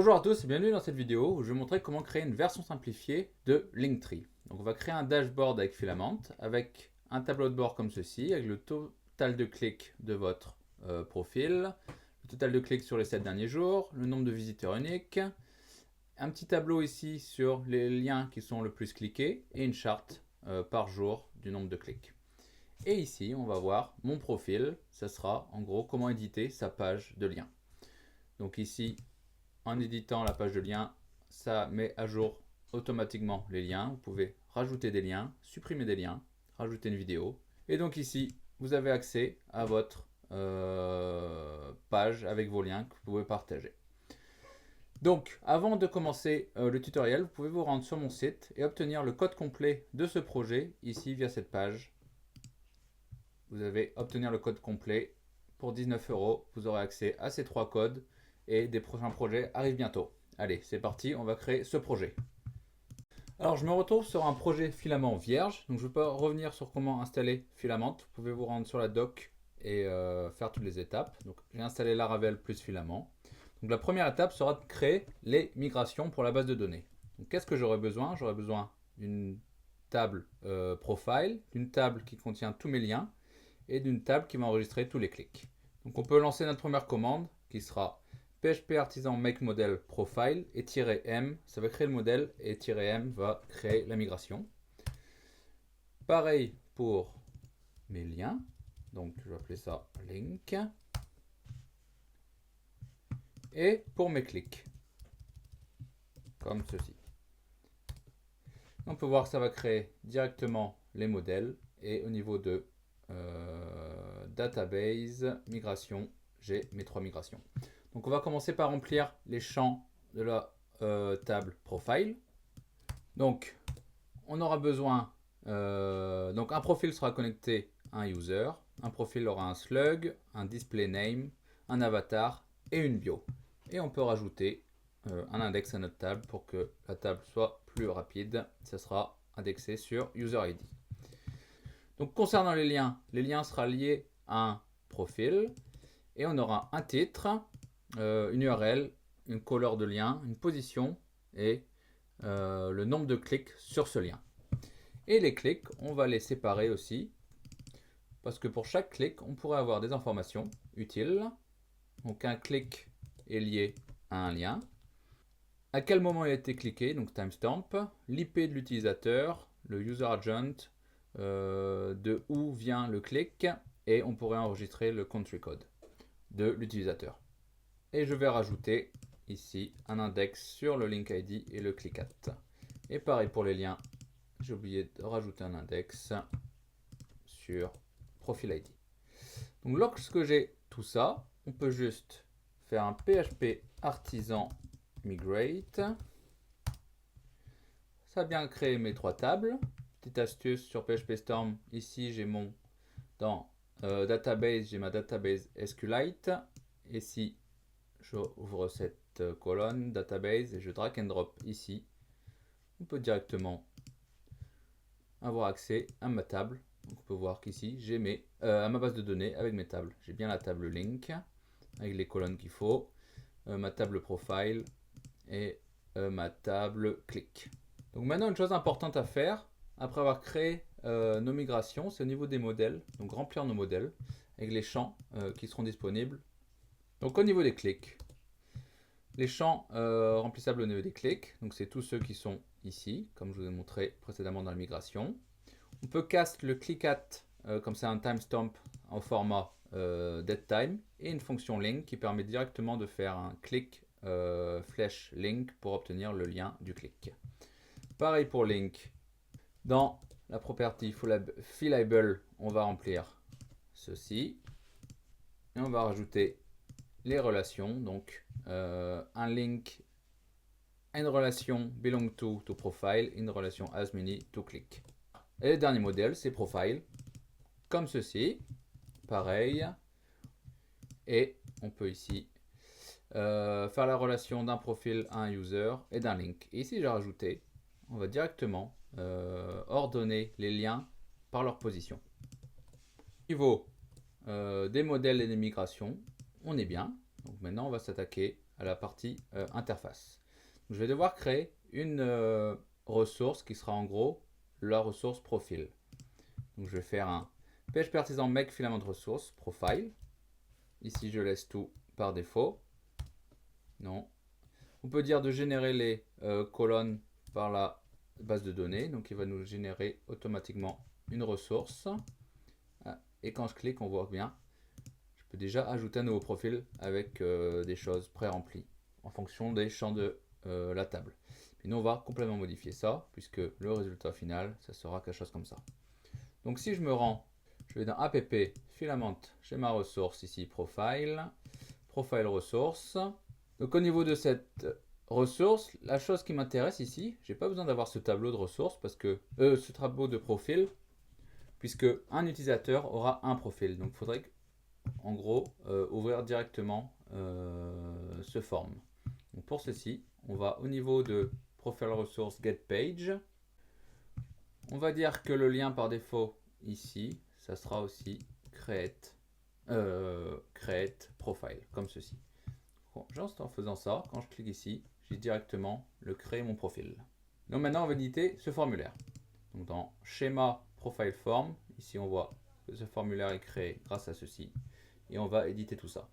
Bonjour à tous et bienvenue dans cette vidéo où je vais vous montrer comment créer une version simplifiée de Linktree. Donc on va créer un dashboard avec Filament, avec un tableau de bord comme ceci, avec le total de clics de votre profil, le total de clics sur les 7 derniers jours, le nombre de visiteurs uniques, un petit tableau ici sur les liens qui sont le plus cliqués et une charte par jour du nombre de clics. Et ici on va voir mon profil, ça sera en gros comment éditer sa page de lien. Donc ici, en éditant la page de lien, ça met à jour automatiquement les liens. Vous pouvez rajouter des liens, supprimer des liens, rajouter une vidéo. Et donc ici, vous avez accès à votre page avec vos liens que vous pouvez partager. Donc, avant de commencer le tutoriel, vous pouvez vous rendre sur mon site et obtenir le code complet de ce projet ici via cette page. Vous allez obtenir le code complet pour 19 €. Vous aurez accès à ces 3 codes et des prochains projets arrivent bientôt. Allez, c'est parti, on va créer ce projet. Alors, je me retrouve sur un projet Filament vierge. Donc, je ne vais pas revenir sur comment installer Filament. Vous pouvez vous rendre sur la doc et faire toutes les étapes. Donc, j'ai installé Laravel plus Filament. Donc, la première étape sera de créer les migrations pour la base de données. Donc, qu'est-ce que j'aurai besoin? J'aurai besoin d'une table profile, d'une table qui contient tous mes liens et d'une table qui va enregistrer tous les clics. Donc on peut lancer notre première commande qui sera php artisan make model profile et -m, ça va créer le modèle et -m va créer la migration. Pareil pour mes liens, donc je vais appeler ça link. Et pour mes clics, comme ceci. On peut voir que ça va créer directement les modèles et au niveau de database, migration, j'ai mes 3 migrations. Donc on va commencer par remplir les champs de la table profile. Donc on aura besoin, donc un profil sera connecté à un user, un profil aura un slug, un display name, un avatar et une bio. Et on peut rajouter un index à notre table pour que la table soit plus rapide. Ça sera indexé sur user ID. Donc concernant les liens seront liés à un profil et on aura un titre, une URL, une couleur de lien, une position et le nombre de clics sur ce lien. Et les clics, on va les séparer aussi parce que pour chaque clic, on pourrait avoir des informations utiles. Donc un clic est lié à un lien. À quel moment il a été cliqué, donc timestamp, l'IP de l'utilisateur, le user agent, de où vient le clic et on pourrait enregistrer le country code de l'utilisateur. Et je vais rajouter ici un index sur le link ID et le click at. Et pareil pour les liens, j'ai oublié de rajouter un index sur profil ID. Donc lorsque j'ai tout ça, on peut juste faire un php artisan migrate. Ça a bien créé mes 3 tables. Petite astuce sur PHP Storm, ici j'ai mon dans database, j'ai ma database SQLite. Et si j'ouvre cette colonne database et je drag and drop ici, on peut directement avoir accès à ma table. Donc on peut voir qu'ici j'ai à ma base de données avec mes tables. J'ai bien la table link avec les colonnes qu'il faut, ma table profile et ma table click. Donc maintenant, une chose importante à faire, après avoir créé nos migrations, c'est au niveau des modèles, donc remplir nos modèles avec les champs qui seront disponibles. Donc au niveau des clics, les champs remplissables au niveau des clics, donc c'est tous ceux qui sont ici, comme je vous ai montré précédemment dans la migration. On peut cast le click at, comme c'est un timestamp en format datetime, et une fonction link qui permet directement de faire un click flèche link pour obtenir le lien du clic. Pareil pour link. Dans la property fillable, on va remplir ceci. Et on va rajouter les relations. Donc un link, une relation belong to profile, une relation as many to click. Et le dernier modèle, c'est profile. Comme ceci. Pareil. Et on peut ici faire la relation d'un profil à un user et d'un link. Et ici, j'ai rajouté, on va directement ordonner les liens par leur position. Au niveau des modèles et des migrations, on est bien. Donc maintenant, on va s'attaquer à la partie interface. Donc, je vais devoir créer une ressource qui sera en gros la ressource profil. Donc je vais faire un PHP Artisan make filament ressource profile. Ici je laisse tout par défaut. Non. On peut dire de générer les colonnes par la base de données. Donc il va nous générer automatiquement une ressource. Et quand je clique, on voit bien, je peux déjà ajouter un nouveau profil avec des choses pré-remplies en fonction des champs de la table. Et nous on va complètement modifier ça puisque le résultat final, ça sera quelque chose comme ça. Donc si je me rends, je vais dans app filament, j'ai ma ressource ici, profile ressource. Donc au niveau de cette ressource, la chose qui m'intéresse ici, j'ai pas besoin d'avoir ce tableau de ressources parce que ce tableau de profil, puisque un utilisateur aura un profil. Donc il faudrait en gros ouvrir directement ce form. Donc pour ceci, on va au niveau de profile ressource get page. On va dire que le lien par défaut ici, ça sera aussi create profile, comme ceci. Bon, juste en faisant ça, quand je clique ici, j'ai directement le créer mon profil. Donc maintenant, on va éditer ce formulaire. Donc dans schéma profile form, ici on voit que ce formulaire est créé grâce à ceci. Et on va éditer tout ça.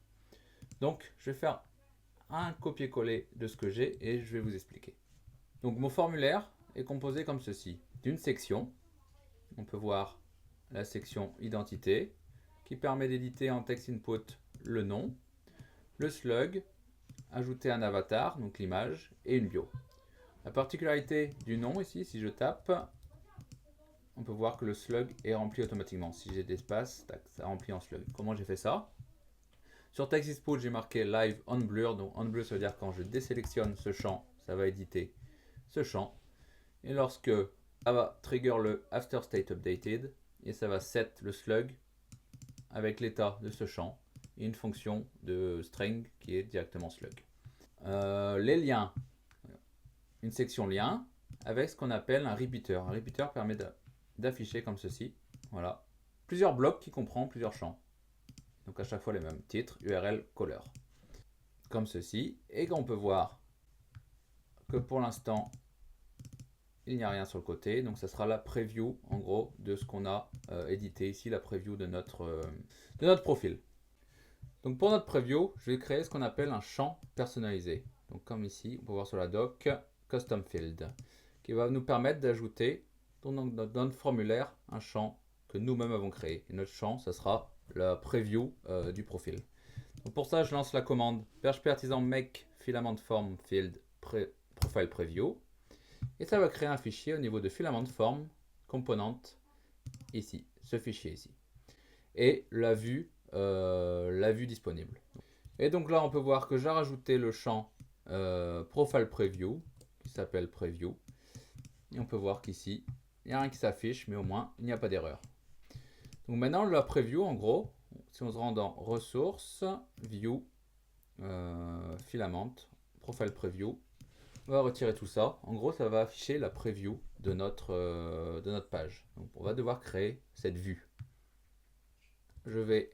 Donc je vais faire un copier-coller de ce que j'ai et je vais vous expliquer. Donc mon formulaire est composé comme ceci. D'une section, on peut voir la section identité qui permet d'éditer en text input le nom, le slug, ajouter un avatar, donc l'image, et une bio. La particularité du nom ici, si je tape, on peut voir que le slug est rempli automatiquement. Si j'ai d'espace, ça remplit en slug. Comment j'ai fait ça? Sur text input, j'ai marqué live on blur, donc on blur ça veut dire quand je désélectionne ce champ, ça va éditer ce champ. Et lorsque ça va trigger le after state updated et ça va set le slug avec l'état de ce champ et une fonction de string qui est directement slug. Les liens, une section lien avec ce qu'on appelle un repeater. Un repeater permet d'afficher comme ceci, voilà, plusieurs blocs qui comprennent plusieurs champs. Donc à chaque fois les mêmes, titre, URL, color, comme ceci. Et on peut voir que pour l'instant il n'y a rien sur le côté, donc ça sera la preview en gros de ce qu'on a édité ici, la preview de notre profil. Donc pour notre preview, je vais créer ce qu'on appelle un champ personnalisé. Donc comme ici, on peut voir sur la doc, custom field, qui va nous permettre d'ajouter dans notre formulaire un champ que nous-mêmes avons créé. Et notre champ, ça sera la preview du profil. Donc pour ça, je lance la commande PHP Artisan make filament form field profile preview. Et ça va créer un fichier au niveau de filament form component ici, ce fichier ici. Et la vue disponible. Et donc là, on peut voir que j'ai rajouté le champ profile preview qui s'appelle preview. Et on peut voir qu'ici, il n'y a rien qui s'affiche, mais au moins, il n'y a pas d'erreur. Donc maintenant, la preview, en gros, si on se rend dans ressources, view, filament, profile preview, on va retirer tout ça. En gros, ça va afficher la preview de notre page. Donc, on va devoir créer cette vue. Je vais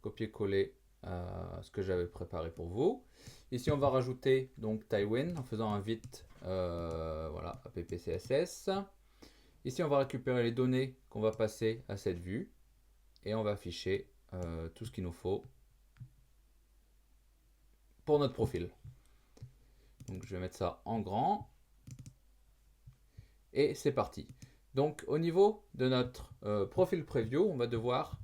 copier-coller ce que j'avais préparé pour vous. Ici, on va rajouter donc Tywin en faisant un vite voilà, app CSS. Ici, on va récupérer les données qu'on va passer à cette vue et on va afficher tout ce qu'il nous faut pour notre profil. Donc je vais mettre ça en grand. Et c'est parti. Donc au niveau de notre profil preview, on va devoir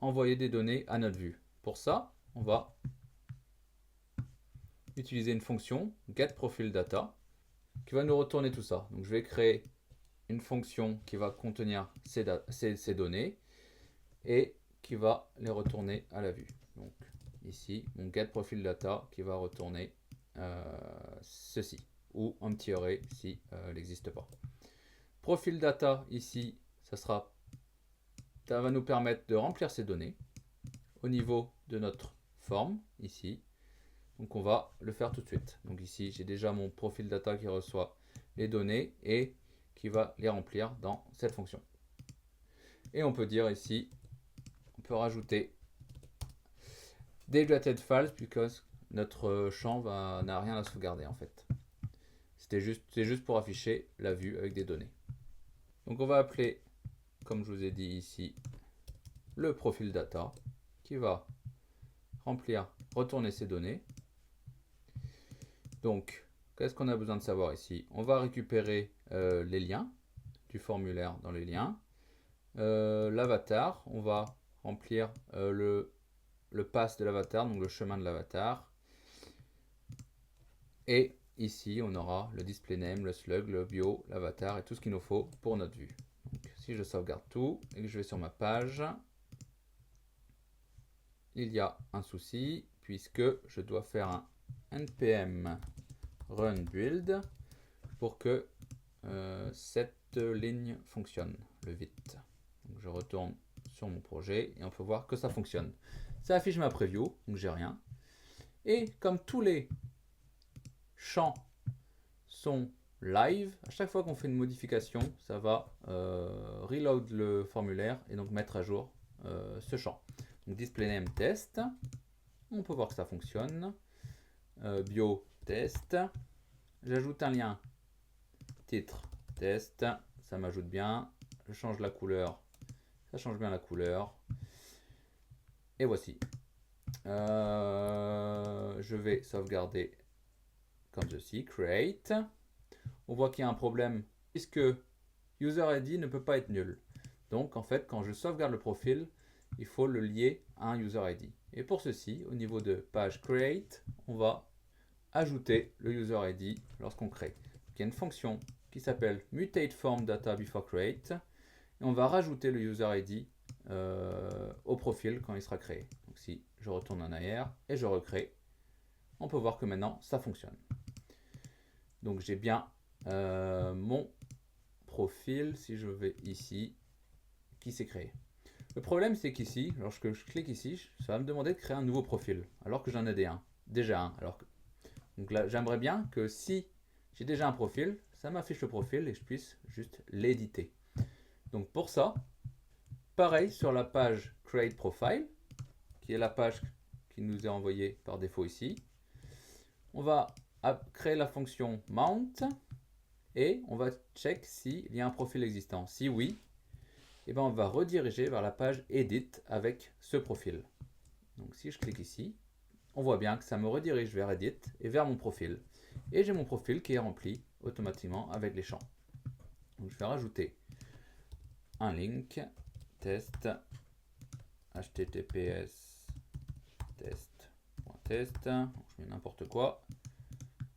envoyer des données à notre vue. Pour ça, on va utiliser une fonction getProfilData qui va nous retourner tout ça. Donc je vais créer une fonction qui va contenir ces données et qui va les retourner à la vue. Donc ici, mon getProfilData qui va retourner ceci, ou un petit array si il n'existe pas. Profil data ici, ça va nous permettre de remplir ces données au niveau de notre forme ici. Donc on va le faire tout de suite. Donc ici j'ai déjà mon profil data qui reçoit les données et qui va les remplir dans cette fonction. Et on peut dire ici, on peut rajouter deleted files notre champ n'a rien à sauvegarder en fait. C'est juste pour afficher la vue avec des données. Donc on va appeler, comme je vous ai dit ici, le profil data qui va retourner ces données. Donc, qu'est-ce qu'on a besoin de savoir ici? On va récupérer les liens du formulaire dans les liens. L'avatar, on va remplir le pass de l'avatar, donc le chemin de l'avatar. Et ici, on aura le display name, le slug, le bio, l'avatar et tout ce qu'il nous faut pour notre vue. Donc, si je sauvegarde tout et que je vais sur ma page, il y a un souci puisque je dois faire un npm run build pour que cette ligne fonctionne le vite. Donc je retourne sur mon projet et on peut voir que ça fonctionne. Ça affiche ma preview, donc j'ai rien. Et comme tous les champs sont live, à chaque fois qu'on fait une modification, ça va reload le formulaire et donc mettre à jour ce champ. Donc display name test, on peut voir que ça fonctionne. Bio test, j'ajoute un lien titre test, ça m'ajoute bien. Je change la couleur, ça change bien la couleur. Et voici. Je vais sauvegarder comme ceci, create. On voit qu'il y a un problème puisque user ID ne peut pas être nul. Donc en fait, quand je sauvegarde le profil, il faut le lier à un user ID. Et pour ceci, au niveau de page create, on va ajouter le user ID lorsqu'on crée. Donc, il y a une fonction qui s'appelle mutate form data before create et on va rajouter le user ID au profil quand il sera créé. Donc si je retourne en arrière et je recrée, on peut voir que maintenant ça fonctionne. Donc j'ai bien mon profil, si je vais ici, qui s'est créé. Le problème c'est qu'ici, lorsque je clique ici, ça va me demander de créer un nouveau profil, alors que j'en ai déjà un. Donc là, j'aimerais bien que si j'ai déjà un profil, ça m'affiche le profil et je puisse juste l'éditer. Donc pour ça, pareil sur la page Create Profile, qui est la page qui nous est envoyée par défaut ici, on va créer la fonction mount et on va check s'il y a un profil existant. Si oui, et ben on va rediriger vers la page Edit avec ce profil. Donc si je clique ici, on voit bien que ça me redirige vers Edit et vers mon profil. Et j'ai mon profil qui est rempli automatiquement avec les champs. Donc je vais rajouter un link test https test.test, je mets n'importe quoi,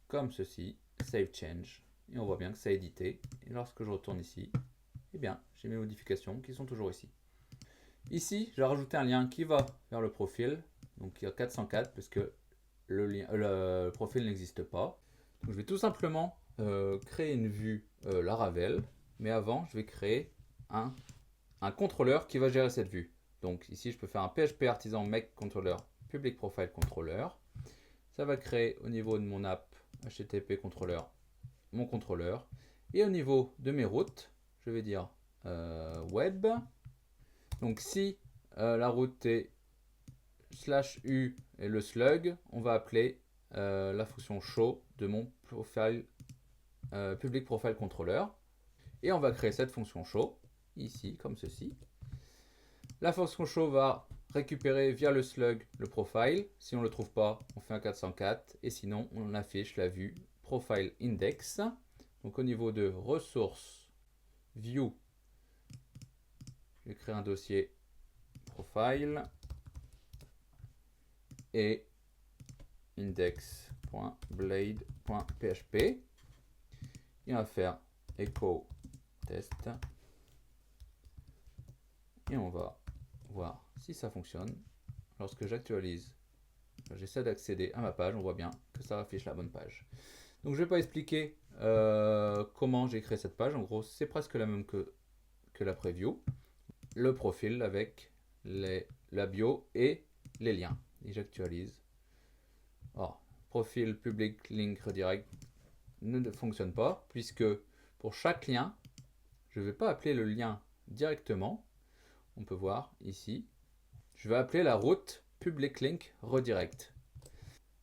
comme ceci, save change, et on voit bien que ça a édité, et lorsque je retourne ici, eh bien, j'ai mes modifications qui sont toujours ici. Ici, j'ai rajouté un lien qui va vers le profil, donc il y a 404, parce que le profil n'existe pas. Donc, je vais tout simplement créer une vue Laravel, mais avant, je vais créer un contrôleur qui va gérer cette vue. Donc ici, je peux faire un PHP artisan make controller public profile controller. Ça va créer au niveau de mon app HTTP controller mon contrôleur. Et au niveau de mes routes, je vais dire web. Donc si la route est /u et le slug, on va appeler la fonction show de mon profile, public profile controller. Et on va créer cette fonction show ici comme ceci. La fonction show va récupérer via le slug le profile. Si on ne le trouve pas, on fait un 404 et sinon on affiche la vue profile index. Donc au niveau de ressources view, je vais créer un dossier profile et index.blade.php et on va faire echo test et on va voir si ça fonctionne. Lorsque j'actualise, j'essaie d'accéder à ma page, on voit bien que ça affiche la bonne page. Donc je ne vais pas expliquer comment j'ai créé cette page. En gros, c'est presque la même que la preview. Le profil avec la bio et les liens. Et j'actualise. Oh, profil public link redirect ne fonctionne pas puisque pour chaque lien, je ne vais pas appeler le lien directement. On peut voir ici. Je vais appeler la route public link redirect.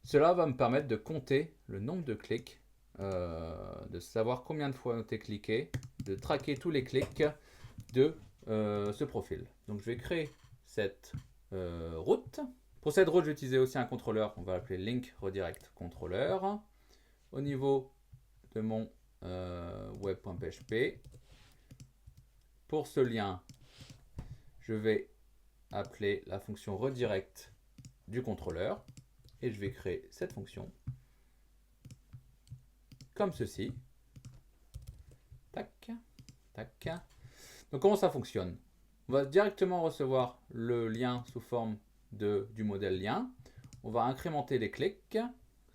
Cela va me permettre de compter le nombre de clics, de savoir combien de fois on a cliqué, de traquer tous les clics de ce profil. Donc je vais créer cette route. Pour cette route, j'utilisais aussi un contrôleur, on va l'appeler link redirect controller. Au niveau de mon web.php, pour ce lien, je vais appeler la fonction redirect du contrôleur et je vais créer cette fonction comme ceci. Tac, tac. Donc comment ça fonctionne? On va directement recevoir le lien sous forme du modèle lien. On va incrémenter les clics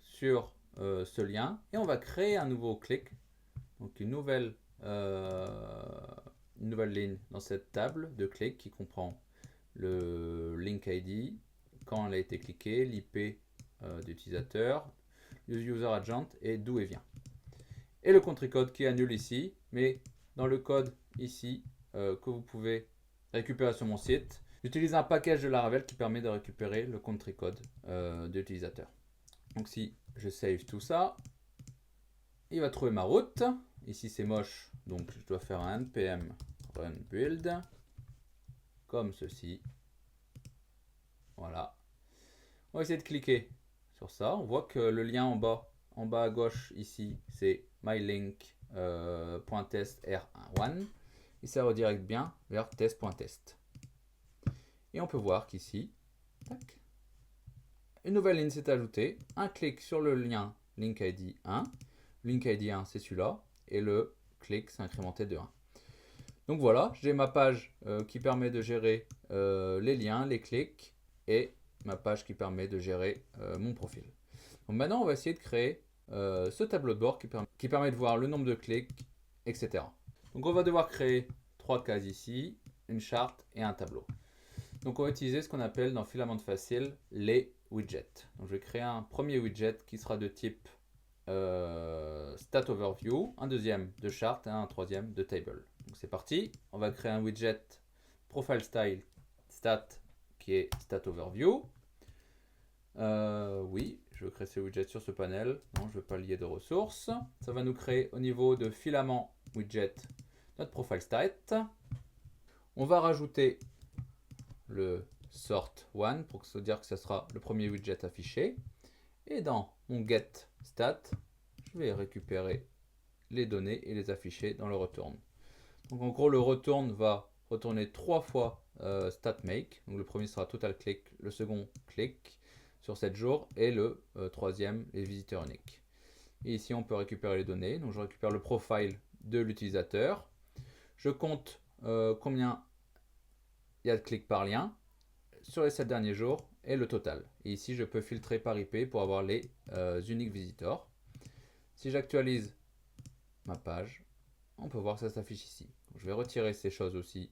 sur ce lien et on va créer un nouveau clic, donc une nouvelle ligne dans cette table de clics qui comprend le link ID, quand elle a été cliquée, l'IP d'utilisateur, le user agent et d'où elle vient. Et le country code qui annule ici, mais dans le code ici que vous pouvez récupérer sur mon site, j'utilise un package de Laravel qui permet de récupérer le country code de l'utilisateur. Donc si je save tout ça, il va trouver ma route. Ici c'est moche, donc je dois faire un npm run build comme ceci. Voilà. On va essayer de cliquer sur ça. On voit que le lien en bas à gauche ici, c'est mylink.test r1 et ça redirige bien vers test.test. Et on peut voir qu'ici, une nouvelle ligne s'est ajoutée. Un clic sur le lien link ID 1. Link ID 1, c'est celui-là. Et le clic s'est incrémenté de 1. Donc voilà, j'ai ma page qui permet de gérer les liens, les clics et ma page qui permet de gérer mon profil. Donc maintenant, on va essayer de créer ce tableau de bord qui permet de voir le nombre de clics, etc. Donc on va devoir créer 3 cases ici, une charte et un tableau. Donc on va utiliser ce qu'on appelle dans Filament Facile les widgets. Donc je vais créer un premier widget qui sera de type Stat Overview, un deuxième de chart et un troisième de table. Donc c'est parti, on va créer un widget Profile Style Stat qui est Stat Overview. Oui, je veux créer ce widget sur ce panel. Non, je ne veux pas lier de ressources. Ça va nous créer au niveau de filament widget notre profile state. On va rajouter le sort one pour se dire que ce sera le premier widget affiché. Et dans mon get stat, je vais récupérer les données et les afficher dans le return. Donc en gros, le return va retourner 3 fois stat make. Donc le premier sera total click, le second click sur 7 jours et le troisième les visiteurs uniques. Et ici on peut récupérer les données. Donc je récupère le profile de l'utilisateur. Je compte combien il y a de clics par lien sur les 7 derniers jours et le total. Et ici je peux filtrer par IP pour avoir les uniques visiteurs. Si j'actualise ma page, on peut voir que ça s'affiche ici. Donc, je vais retirer ces choses aussi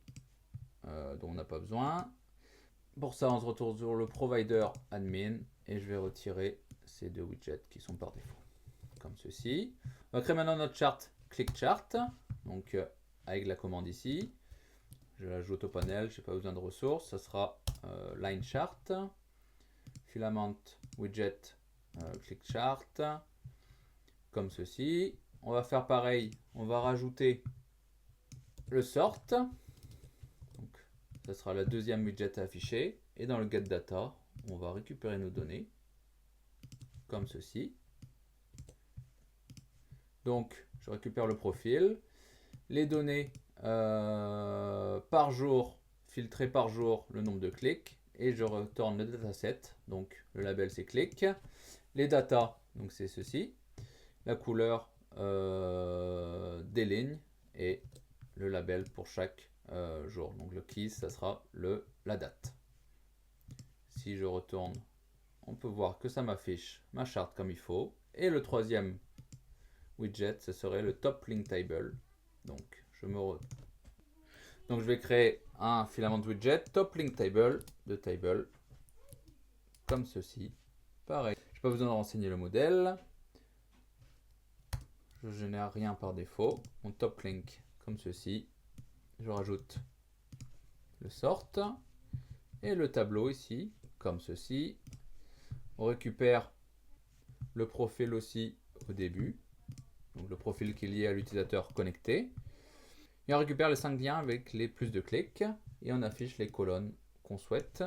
dont on n'a pas besoin. Pour ça, on se retrouve sur le provider admin et je vais retirer ces deux widgets qui sont par défaut, comme ceci. On va créer maintenant notre chart click chart, donc avec la commande ici. Je l'ajoute au panel, je n'ai pas besoin de ressources. Ça sera line chart, filament widget click chart, comme ceci. On va faire pareil, on va rajouter le sort. Donc, ça sera la deuxième widget affichée. Et dans le get data, on va récupérer nos données, comme ceci. Donc, je récupère le profil, les données par jour, filtrées par jour, le nombre de clics, et je retourne le dataset, donc le label c'est clic, les data, donc c'est ceci, la couleur des lignes et le label pour chaque jour. Donc le keys, ça sera la date. Si je retourne, on peut voir que ça m'affiche ma charte comme il faut. Et le troisième widget, ce serait le top link table. Donc je vais créer un filament widget top link table de table comme ceci. Pareil, je n'ai pas besoin de renseigner le modèle. Je génère rien par défaut. Mon top link comme ceci. Je rajoute le sort et le tableau ici comme ceci. On récupère le profil aussi au début. Donc le profil qui est lié à l'utilisateur connecté. Et on récupère les 5 liens avec les plus de clics. Et on affiche les colonnes qu'on souhaite.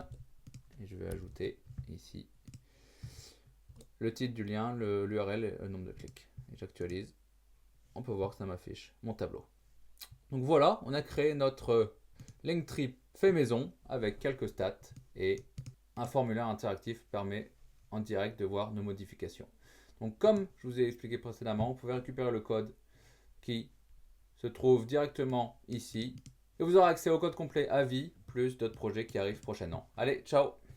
Et je vais ajouter ici le titre du lien, l'URL et le nombre de clics. Et j'actualise. On peut voir que ça m'affiche mon tableau. Donc voilà, on a créé notre Linktree fait maison avec quelques stats et un formulaire interactif permet en direct de voir nos modifications. Donc comme je vous ai expliqué précédemment, vous pouvez récupérer le code qui se trouve directement ici et vous aurez accès au code complet à vie plus d'autres projets qui arrivent prochainement. Allez, ciao!